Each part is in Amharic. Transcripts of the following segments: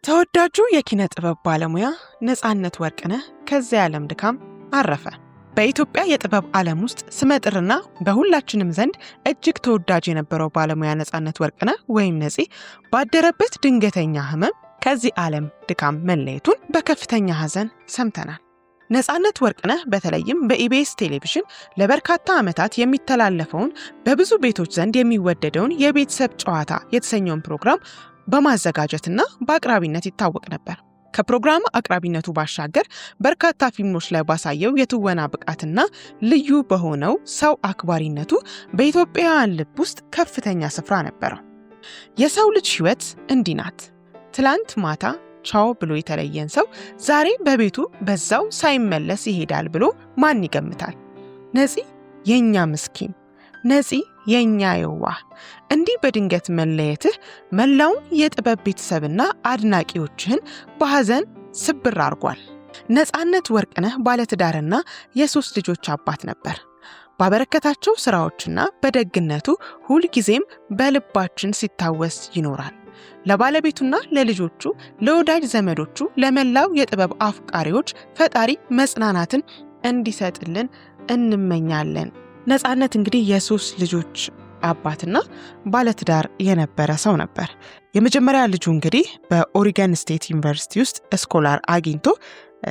ተወዳጁ የኪነ ጥበብ ባለሙያ ነጻነት ወርቅነህ ከዚህ ዓለም ድካም አረፈ። በኢትዮጵያ የጥበብ ዓለም ውስጥ ስመጥርና በሁላችንም ዘንድ እጅግ ተወዳጅ የነበረው ባለሙያ ነጻነት ወርቅነህ ወይም ነፂ ባደረበት ድንገተኛ ህመም ከዚህ ዓለም ድካም መለየቱን በከፍተኛ ሐዘን ሰምተናል። ነጻነት ወርቅነህ በተለይም በኢቢኤስ ቴሌቪዥን ለበርካታ ዓመታት የሚተላለፈውን በብዙ ቤቶች ዘንድ የሚወደደውን የቤተሰብ ጨዋታ የተሰኘውን ፕሮግራም በማዘጋጀትና በአቅራቢነት ይታወቅ ነበር። ከፕሮግራሙ አቅራቢነቱ ባሻገር በርካታ ፊልሞች ላይ ባሳየው የትወና ብቃትና ልዩ በሆነው ሰው አክባሪነቱ በኢትዮጵያውያን ልብ ውስጥ ከፍተኛ ስፍራ ነበረው። የሰው ልጅ ህይወት እንዲህ ናት። ትላንት ማታ ቻው ብሎ የተለየን ሰው ዛሬ በቤቱ በዛው ሳይመለስ ይሄዳል ብሎ ማን ይገምታል? ነፂ የኛ ምስኪን፣ ነፂ የኛ የዋህ፣ እንዲህ በድንገት መለየትህ መላውን የጥበብ ቤተሰብና አድናቂዎችህን በሐዘን ስብር አርጓል። ነጻነት ወርቅነህ ባለትዳርና የ3 ልጆች አባት ነበር። ባበረከታቸው ስራዎችና በደግነቱ ሁልጊዜም በልባችን ሲታወስ ይኖራል። ለባለቤቱና ለልጆቹ፣ ለወዳጅ ዘመዶቹ፣ ለመላው የጥበብ አፍቃሪዎች ፈጣሪ መጽናናትን እንዲሰጥልን እንመኛለን። ነጻነት እንግዲህ የ3 ልጆች አባትና ባለትዳር የነበረ ሰው ነበር። የመጀመሪያ ልጁ እንግዲህ በኦሪገን ስቴት ዩኒቨርሲቲ ውስጥ ስኮላር አግኝቶ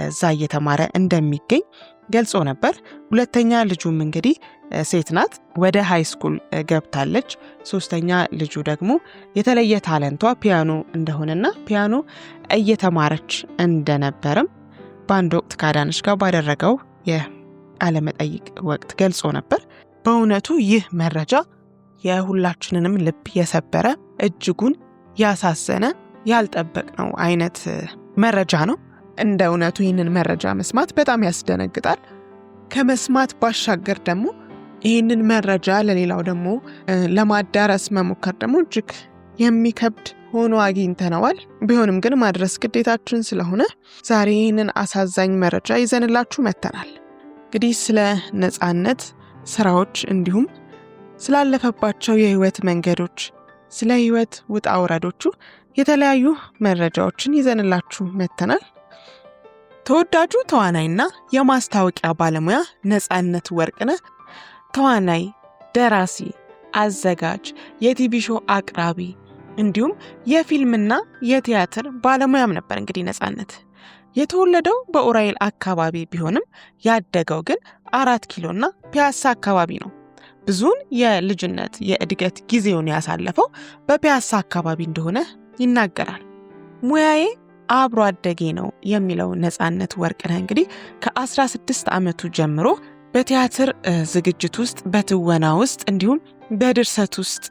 እዛ እየተማረ እንደሚገኝ ገልጾ ነበር። ሁለተኛ ልጁም እንግዲህ ሴት ናት፣ ወደ ሃይ ስኩል ገብታለች። ሶስተኛ ልጁ ደግሞ የተለየ ታለንቷ ፒያኖ እንደሆነና ፒያኖ እየተማረች እንደነበርም በአንድ ወቅት ከአዳነች ጋር ባደረገው የቃለመጠይቅ ወቅት ገልጾ ነበር። በእውነቱ ይህ መረጃ የሁላችንንም ልብ የሰበረ እጅጉን ያሳዘነ ያልጠበቅነው አይነት መረጃ ነው። እንደ እውነቱ ይህንን መረጃ መስማት በጣም ያስደነግጣል። ከመስማት ባሻገር ደግሞ ይህንን መረጃ ለሌላው ደግሞ ለማዳረስ መሞከር ደግሞ እጅግ የሚከብድ ሆኖ አግኝተነዋል። ቢሆንም ግን ማድረስ ግዴታችን ስለሆነ ዛሬ ይህንን አሳዛኝ መረጃ ይዘንላችሁ መጥተናል። እንግዲህ ስለ ነጻነት ስራዎች እንዲሁም ስላለፈባቸው የህይወት መንገዶች፣ ስለ ህይወት ውጣ ውረዶቹ የተለያዩ መረጃዎችን ይዘንላችሁ መጥተናል። ተወዳጁ ተዋናይና የማስታወቂያ ባለሙያ ነጻነት ወርቅነህ ተዋናይ፣ ደራሲ፣ አዘጋጅ፣ የቲቪ ሾው አቅራቢ እንዲሁም የፊልምና የቲያትር ባለሙያም ነበር። እንግዲህ ነጻነት የተወለደው በኡራኤል አካባቢ ቢሆንም ያደገው ግን 4 ኪሎና ፒያሳ አካባቢ ነው። ብዙውን የልጅነት የእድገት ጊዜውን ያሳለፈው በፒያሳ አካባቢ እንደሆነ ይናገራል። ሙያዬ አብሮ አደጌ ነው የሚለው ነጻነት ወርቅነህ እንግዲህ ከ16 ዓመቱ ጀምሮ በቲያትር ዝግጅት ውስጥ፣ በትወና ውስጥ እንዲሁም በድርሰት ውስጥ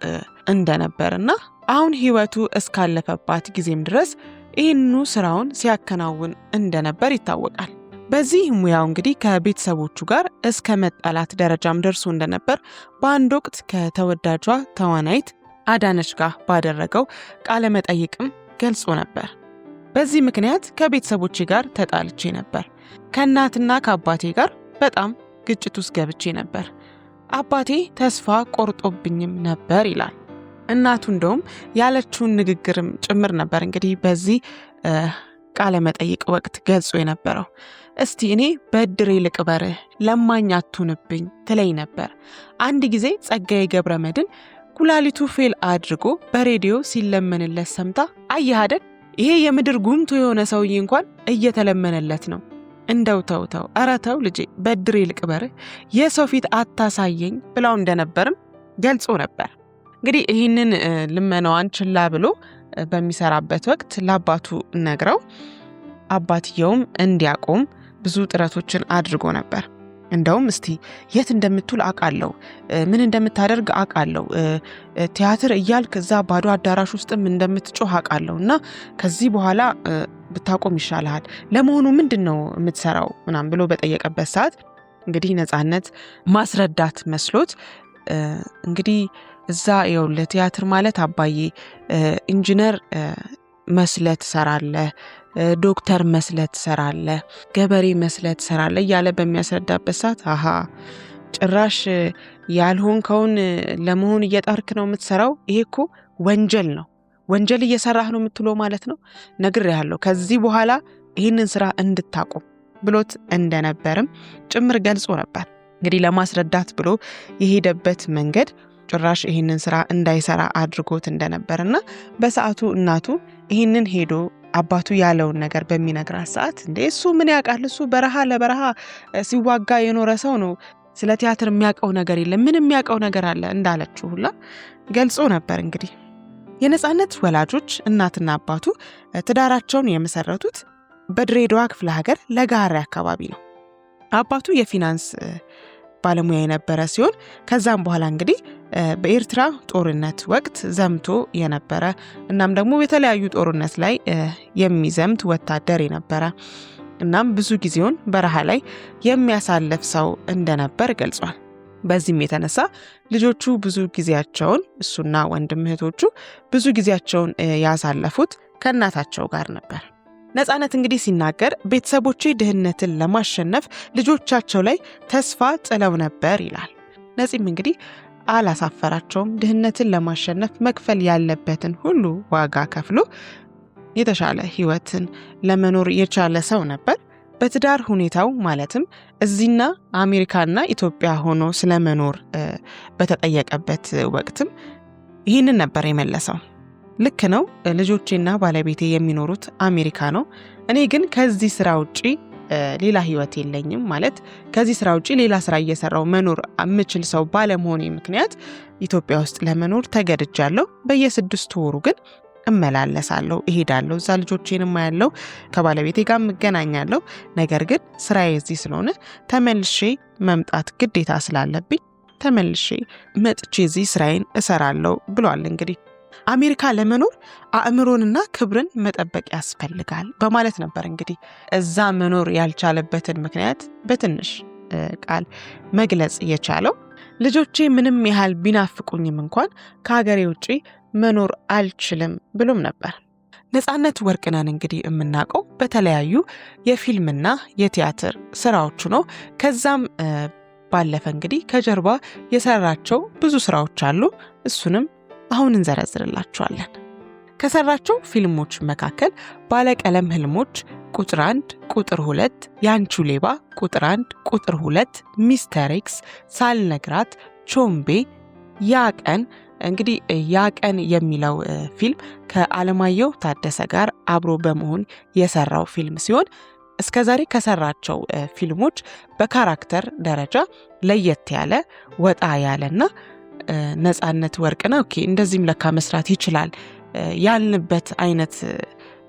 እንደነበርና አሁን ህይወቱ እስካለፈባት ጊዜም ድረስ ይህንኑ ስራውን ሲያከናውን እንደነበር ይታወቃል። በዚህ ሙያው እንግዲህ ከቤተሰቦቹ ጋር እስከ መጣላት ደረጃም ደርሶ እንደነበር በአንድ ወቅት ከተወዳጇ ተዋናይት አዳነች ጋር ባደረገው ቃለ መጠይቅም ገልጾ ነበር። በዚህ ምክንያት ከቤተሰቦቼ ጋር ተጣልቼ ነበር፣ ከእናትና ከአባቴ ጋር በጣም ግጭት ውስጥ ገብቼ ነበር፣ አባቴ ተስፋ ቆርጦብኝም ነበር ይላል። እናቱ እንደውም ያለችውን ንግግርም ጭምር ነበር እንግዲህ በዚህ ቃለ መጠይቅ ወቅት ገልጾ የነበረው። እስቲ እኔ በድሬ ልቅበርህ ለማኝ አትሁንብኝ ትለኝ ነበር። አንድ ጊዜ ጸጋዬ ገብረመድህን ኩላሊቱ ፌል አድርጎ በሬዲዮ ሲለመንለት ሰምታ አየህ አይደል፣ ይሄ የምድር ጉምቱ የሆነ ሰውዬ እንኳን እየተለመነለት ነው። እንደው ተው ኧረ ተው ልጄ በድሬ ልቅበርህ የሰው ፊት አታሳየኝ ብላው እንደነበርም ገልጾ ነበር። እንግዲህ ይህንን ልመናዋን ችላ ብሎ በሚሰራበት ወቅት ለአባቱ ነግረው አባትየውም እንዲያቆም ብዙ ጥረቶችን አድርጎ ነበር። እንደውም እስቲ የት እንደምትውል አውቃለሁ፣ ምን እንደምታደርግ አውቃለሁ፣ ቲያትር እያልክ እዛ ባዶ አዳራሽ ውስጥም እንደምትጮህ አውቃለሁ እና ከዚህ በኋላ ብታቆም ይሻልሃል፣ ለመሆኑ ምንድን ነው የምትሰራው ምናምን ብሎ በጠየቀበት ሰዓት እንግዲህ ነጻነት ማስረዳት መስሎት እንግዲህ እዛ የውለ ቲያትር ማለት አባዬ ኢንጂነር መስለት ሰራለህ፣ ዶክተር መስለት ሰራለህ፣ ገበሬ መስለት ሰራለህ እያለ በሚያስረዳበት ሰዓት አሃ ጭራሽ ያልሆንከውን ለመሆን እየጣርክ ነው የምትሰራው፣ ይሄ እኮ ወንጀል ነው፣ ወንጀል እየሰራህ ነው የምትለው ማለት ነው፣ ነግሬሃለሁ ከዚህ በኋላ ይህንን ስራ እንድታቆም ብሎት እንደነበርም ጭምር ገልጾ ነበር። እንግዲህ ለማስረዳት ብሎ የሄደበት መንገድ ጭራሽ ይህንን ስራ እንዳይሰራ አድርጎት እንደነበርና በሰዓቱ እናቱ ይህንን ሄዶ አባቱ ያለውን ነገር በሚነግራት ሰዓት እንዴ እሱ ምን ያውቃል፣ እሱ በረሃ ለበረሃ ሲዋጋ የኖረ ሰው ነው፣ ስለ ቲያትር የሚያውቀው ነገር የለም፣ ምን የሚያውቀው ነገር አለ እንዳለችው ሁላ ገልጾ ነበር። እንግዲህ የነጻነት ወላጆች እናትና አባቱ ትዳራቸውን የመሰረቱት በድሬዳዋ ክፍለ ሀገር ለጋራ አካባቢ ነው። አባቱ የፊናንስ ባለሙያ የነበረ ሲሆን ከዛም በኋላ እንግዲህ በኤርትራ ጦርነት ወቅት ዘምቶ የነበረ እናም ደግሞ የተለያዩ ጦርነት ላይ የሚዘምት ወታደር የነበረ እናም ብዙ ጊዜውን በረሃ ላይ የሚያሳልፍ ሰው እንደነበር ገልጿል። በዚህም የተነሳ ልጆቹ ብዙ ጊዜያቸውን እሱና ወንድም እህቶቹ ብዙ ጊዜያቸውን ያሳለፉት ከእናታቸው ጋር ነበር። ነጻነት እንግዲህ ሲናገር ቤተሰቦቼ ድህነትን ለማሸነፍ ልጆቻቸው ላይ ተስፋ ጥለው ነበር ይላል። ነፂም እንግዲህ አላሳፈራቸውም። ድህነትን ለማሸነፍ መክፈል ያለበትን ሁሉ ዋጋ ከፍሎ የተሻለ ህይወትን ለመኖር የቻለ ሰው ነበር። በትዳር ሁኔታው ማለትም እዚህና አሜሪካና ኢትዮጵያ ሆኖ ስለመኖር በተጠየቀበት ወቅትም ይህንን ነበር የመለሰው። ልክ ነው፣ ልጆቼና ባለቤቴ የሚኖሩት አሜሪካ ነው። እኔ ግን ከዚህ ስራ ውጪ ሌላ ህይወት የለኝም። ማለት ከዚህ ስራ ውጪ ሌላ ስራ እየሰራው መኖር የምችል ሰው ባለመሆኔ ምክንያት ኢትዮጵያ ውስጥ ለመኖር ተገድጃለሁ። በየ6 ወሩ ግን እመላለሳለሁ፣ እሄዳለሁ፣ እዛ ልጆቼንም አያለሁ፣ ከባለቤቴ ጋር እገናኛለሁ። ነገር ግን ስራዬ እዚህ ስለሆነ ተመልሼ መምጣት ግዴታ ስላለብኝ ተመልሼ መጥቼ እዚህ ስራዬን እሰራለሁ ብሏል። እንግዲህ አሜሪካ ለመኖር አእምሮንና ክብርን መጠበቅ ያስፈልጋል በማለት ነበር እንግዲህ እዛ መኖር ያልቻለበትን ምክንያት በትንሽ ቃል መግለጽ የቻለው። ልጆቼ ምንም ያህል ቢናፍቁኝም እንኳን ከሀገሬ ውጪ መኖር አልችልም ብሎም ነበር። ነጻነት ወርቅነህን እንግዲህ የምናውቀው በተለያዩ የፊልምና የቲያትር ስራዎቹ ነው። ከዛም ባለፈ እንግዲህ ከጀርባ የሰራቸው ብዙ ስራዎች አሉ። እሱንም አሁን እንዘረዝርላችኋለን። ከሰራቸው ፊልሞች መካከል ባለቀለም ህልሞች ቁጥር 1፣ ቁጥር 2፣ ያንቹ ሌባ ቁጥር 1፣ ቁጥር 2፣ ሚስተር ኤክስ፣ ሳልነግራት፣ ቾምቤ፣ ያቀን። እንግዲህ ያቀን የሚለው ፊልም ከአለማየሁ ታደሰ ጋር አብሮ በመሆን የሰራው ፊልም ሲሆን እስከዛሬ ከሰራቸው ፊልሞች በካራክተር ደረጃ ለየት ያለ ወጣ ያለና ነጻነት ወርቅነህ ኦኬ እንደዚህም ለካ መስራት ይችላል ያልንበት አይነት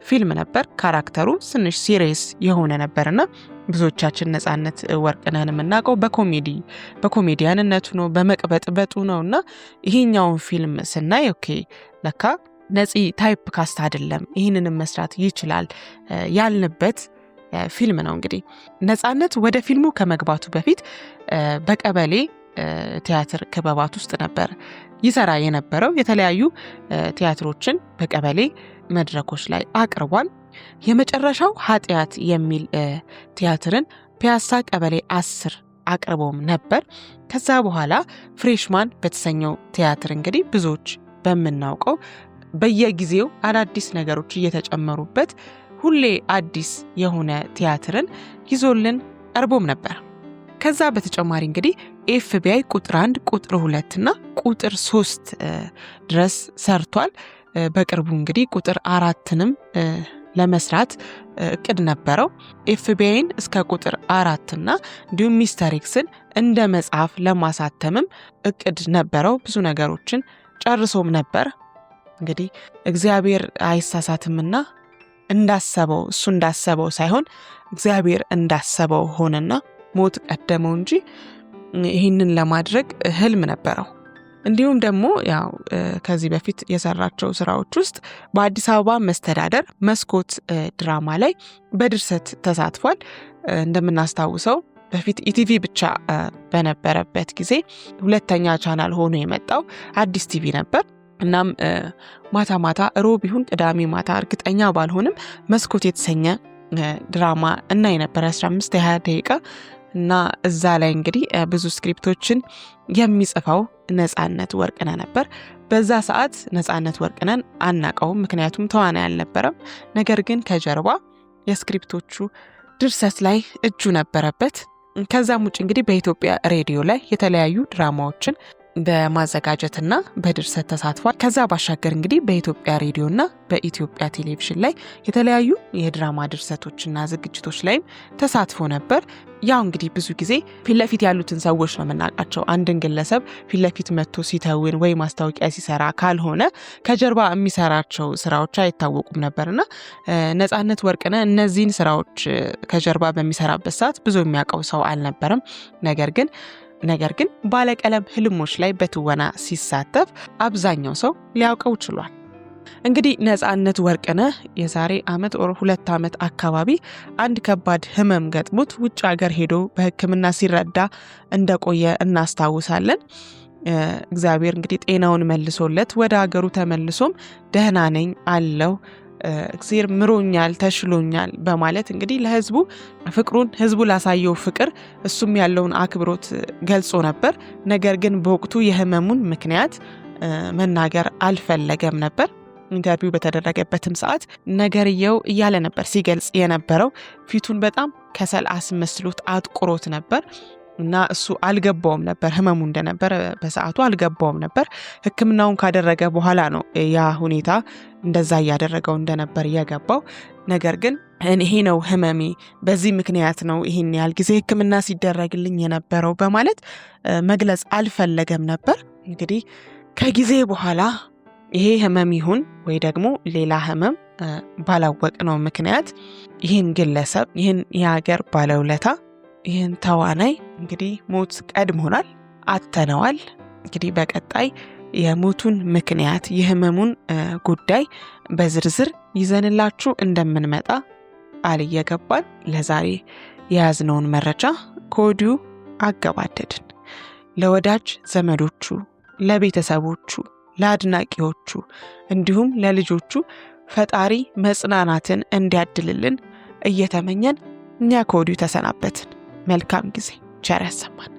ፊልም ነበር። ካራክተሩ ትንሽ ሲሪየስ የሆነ ነበርና ብዙዎቻችን ነጻነት ወርቅነህን የምናውቀው በኮሜዲያንነቱ ነው፣ በመቅበጥበጡ ነውና ይሄኛውን ፊልም ስናይ ኦኬ ለካ ነፂ ታይፕ ካስት አይደለም ይህንንም መስራት ይችላል ያልንበት ፊልም ነው። እንግዲህ ነጻነት ወደ ፊልሙ ከመግባቱ በፊት በቀበሌ ቲያትር ክበባት ውስጥ ነበር ይሰራ የነበረው። የተለያዩ ቲያትሮችን በቀበሌ መድረኮች ላይ አቅርቧል። የመጨረሻው ኃጢያት የሚል ቲያትርን ፒያሳ ቀበሌ 10 አቅርቦም ነበር። ከዛ በኋላ ፍሬሽማን በተሰኘው ቲያትር እንግዲህ ብዙዎች በምናውቀው በየጊዜው አዳዲስ ነገሮች እየተጨመሩበት ሁሌ አዲስ የሆነ ቲያትርን ይዞልን ቀርቦም ነበር። ከዛ በተጨማሪ እንግዲህ ኤፍቢአይ ቁጥር 1፣ ቁጥር 2 እና ቁጥር 3 ድረስ ሰርቷል። በቅርቡ እንግዲህ ቁጥር 4ንም ለመስራት እቅድ ነበረው። ኤፍቢአይን እስከ ቁጥር 4 እና እንዲሁም ሚስተር ኤክስን እንደ መጽሐፍ ለማሳተምም እቅድ ነበረው። ብዙ ነገሮችን ጨርሶም ነበር። እንግዲህ እግዚአብሔር አይሳሳትምና እንዳሰበው እሱ እንዳሰበው ሳይሆን እግዚአብሔር እንዳሰበው ሆነና ሞት ቀደመው እንጂ ይህንን ለማድረግ ህልም ነበረው። እንዲሁም ደግሞ ያው ከዚህ በፊት የሰራቸው ስራዎች ውስጥ በአዲስ አበባ መስተዳደር መስኮት ድራማ ላይ በድርሰት ተሳትፏል። እንደምናስታውሰው በፊት ኢቲቪ ብቻ በነበረበት ጊዜ ሁለተኛ ቻናል ሆኖ የመጣው አዲስ ቲቪ ነበር። እናም ማታ ማታ ሮብ ይሁን ቅዳሜ ማታ እርግጠኛ ባልሆንም መስኮት የተሰኘ ድራማ እና የነበረ 15-20 ደቂቃ እና እዛ ላይ እንግዲህ ብዙ ስክሪፕቶችን የሚጽፈው ነፃነት ወርቅነህ ነበር። በዛ ሰዓት ነፃነት ወርቅነህን አናቀውም፣ ምክንያቱም ተዋናይ አልነበረም። ነገር ግን ከጀርባ የስክሪፕቶቹ ድርሰት ላይ እጁ ነበረበት። ከዛም ውጭ እንግዲህ በኢትዮጵያ ሬዲዮ ላይ የተለያዩ ድራማዎችን በማዘጋጀትና በድርሰት ተሳትፏል። ከዛ ባሻገር እንግዲህ በኢትዮጵያ ሬዲዮና በኢትዮጵያ ቴሌቪዥን ላይ የተለያዩ የድራማ ድርሰቶችና ዝግጅቶች ላይም ተሳትፎ ነበር። ያው እንግዲህ ብዙ ጊዜ ፊትለፊት ያሉትን ሰዎች ነው የምናውቃቸው። አንድን ግለሰብ ፊትለፊት መጥቶ ሲተውን ወይ ማስታወቂያ ሲሰራ ካልሆነ ከጀርባ የሚሰራቸው ስራዎች አይታወቁም ነበርና ነፃነት ወርቅነህ እነዚህን ስራዎች ከጀርባ በሚሰራበት ሰዓት ብዙ የሚያውቀው ሰው አልነበረም። ነገር ግን ባለቀለም ህልሞች ላይ በትወና ሲሳተፍ አብዛኛው ሰው ሊያውቀው ችሏል። እንግዲህ ነፃነት ወርቅነህ የዛሬ ዓመት ወር 2 ዓመት አካባቢ አንድ ከባድ ህመም ገጥሞት ውጭ ሀገር ሄዶ በሕክምና ሲረዳ እንደቆየ እናስታውሳለን። እግዚአብሔር እንግዲህ ጤናውን መልሶለት ወደ ሀገሩ ተመልሶም ደህና ነኝ አለው እግዚአብሔር ምሮኛል ተሽሎኛል በማለት እንግዲህ ለህዝቡ ፍቅሩን ህዝቡ ላሳየው ፍቅር እሱም ያለውን አክብሮት ገልጾ ነበር። ነገር ግን በወቅቱ የህመሙን ምክንያት መናገር አልፈለገም ነበር። ኢንተርቪው በተደረገበትም ሰዓት ነገርየው እያለ ነበር ሲገልጽ የነበረው። ፊቱን በጣም ከሰል አስመስሎት አጥቁሮት ነበር እና እሱ አልገባውም ነበር ህመሙ እንደነበር በሰዓቱ አልገባውም ነበር። ህክምናውን ካደረገ በኋላ ነው ያ ሁኔታ እንደዛ ያደረገው እንደነበር የገባው። ነገር ግን ይሄ ነው ህመሜ፣ በዚህ ምክንያት ነው ይሄን ያህል ጊዜ ህክምና ሲደረግልኝ የነበረው በማለት መግለጽ አልፈለገም ነበር። እንግዲህ ከጊዜ በኋላ ይሄ ህመም ይሁን ወይ ደግሞ ሌላ ህመም ባላወቅነው ምክንያት ይህን ግለሰብ ይህን የሀገር ባለውለታ ይህን ተዋናይ እንግዲህ ሞት ቀድሞናል፣ አተነዋል። እንግዲህ በቀጣይ የሞቱን ምክንያት የህመሙን ጉዳይ በዝርዝር ይዘንላችሁ እንደምንመጣ ቃል እየገባን ለዛሬ የያዝነውን መረጃ ከወዲሁ አገባደድን። ለወዳጅ ዘመዶቹ፣ ለቤተሰቦቹ፣ ለአድናቂዎቹ እንዲሁም ለልጆቹ ፈጣሪ መጽናናትን እንዲያድልልን እየተመኘን እኛ ከወዲሁ ተሰናበትን። መልካም ጊዜ፣ ቸር ያሰማን።